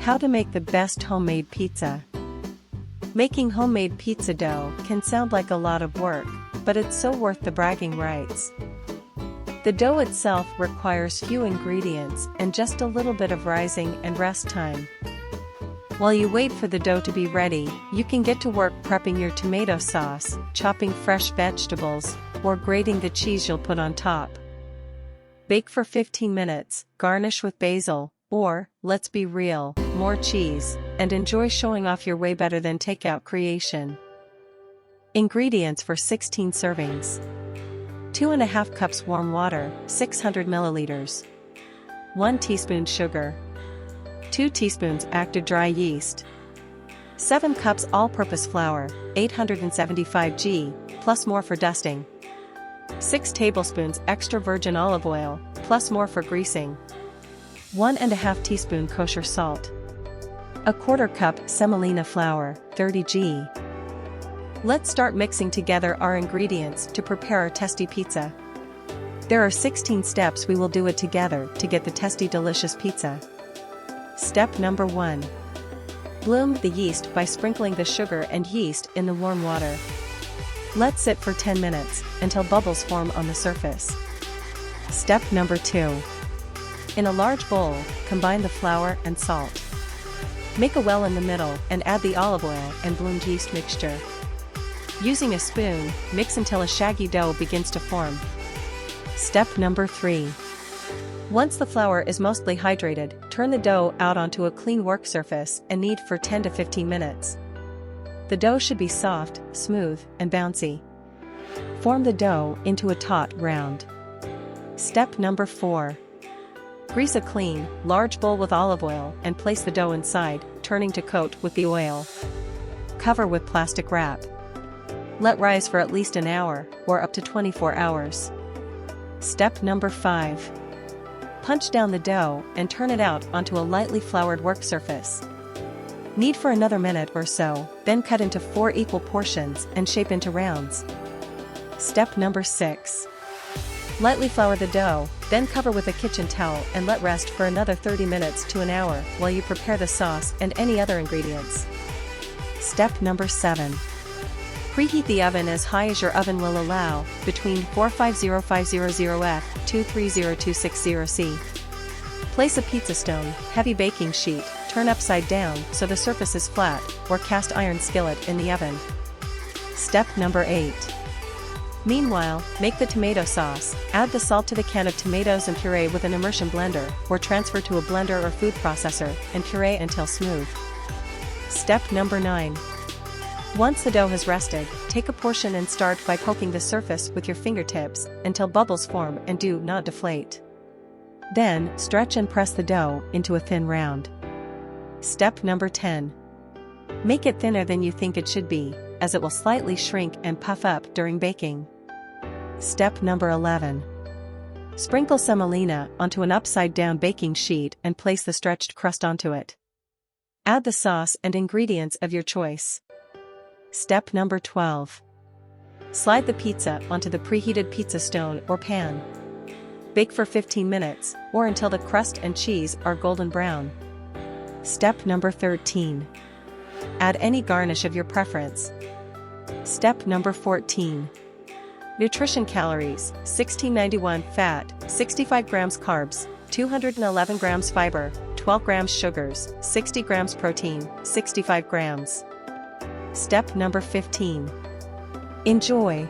How to make the best homemade pizza. Making homemade pizza dough can sound like a lot of work, but it's so worth the bragging rights. The dough itself requires few ingredients and just a little bit of rising and rest time. While you wait for the dough to be ready, you can get to work prepping your tomato sauce, chopping fresh vegetables, or grating the cheese you'll put on top. Bake for 15 minutes, garnish with basil, or, let's be real, more cheese, and enjoy showing off your way better than takeout creation. Ingredients for 16 servings. 2½ cups warm water, 600 milliliters. 1 teaspoon sugar. 2 teaspoons active dry yeast. 7 cups all-purpose flour, 875 g, plus more for dusting. 6 tablespoons extra virgin olive oil, plus more for greasing. 1½ teaspoon kosher salt. 1/4 cup semolina flour, 30 g. Let's start mixing together our ingredients to prepare our tasty pizza. There are 16 steps we will do it together to get the tasty delicious pizza. Step number 1. Bloom the yeast by sprinkling the sugar and yeast in the warm water. Let sit for 10 minutes, until bubbles form on the surface. Step number 2. In a large bowl, combine the flour and salt. Make a well in the middle and add the olive oil and bloomed yeast mixture. Using a spoon, mix until a shaggy dough begins to form. Step number 3. Once the flour is mostly hydrated, turn the dough out onto a clean work surface and knead for 10 to 15 minutes. The dough should be soft, smooth, and bouncy. Form the dough into a taut round. Step number 4. Grease a clean, large bowl with olive oil and place the dough inside, turning to coat with the oil. Cover with plastic wrap. Let rise for at least an hour, or up to 24 hours. Step number 5. Punch down the dough and turn it out onto a lightly floured work surface. Knead for another minute or so, then cut into 4 equal portions and shape into rounds. Step number 6. Lightly flour the dough, then cover with a kitchen towel and let rest for another 30 minutes to an hour while you prepare the sauce and any other ingredients. Step number 7. Preheat the oven as high as your oven will allow, between 450-500 F, 230-260 C. Place a pizza stone, heavy baking sheet, turn upside down so the surface is flat, or cast iron skillet in the oven. Step number 8. Meanwhile, make the tomato sauce, add the salt to the can of tomatoes and puree with an immersion blender, or transfer to a blender or food processor, and puree until smooth. Step number 9. Once the dough has rested, take a portion and start by poking the surface with your fingertips, until bubbles form and do not deflate. Then, stretch and press the dough into a thin round. Step number 10. Make it thinner than you think it should be, as it will slightly shrink and puff up during baking. Step number 11. Sprinkle semolina onto an upside-down baking sheet and place the stretched crust onto it. Add the sauce and ingredients of your choice. Step number 12. Slide the pizza onto the preheated pizza stone or pan. Bake for 15 minutes, or until the crust and cheese are golden brown. Step number 13. Add any garnish of your preference. Step number 14. Nutrition calories: 1691 fat, 65 grams carbs, 211 grams fiber, 12 grams sugars, 60 grams protein, 65 grams. Step number 15. Enjoy!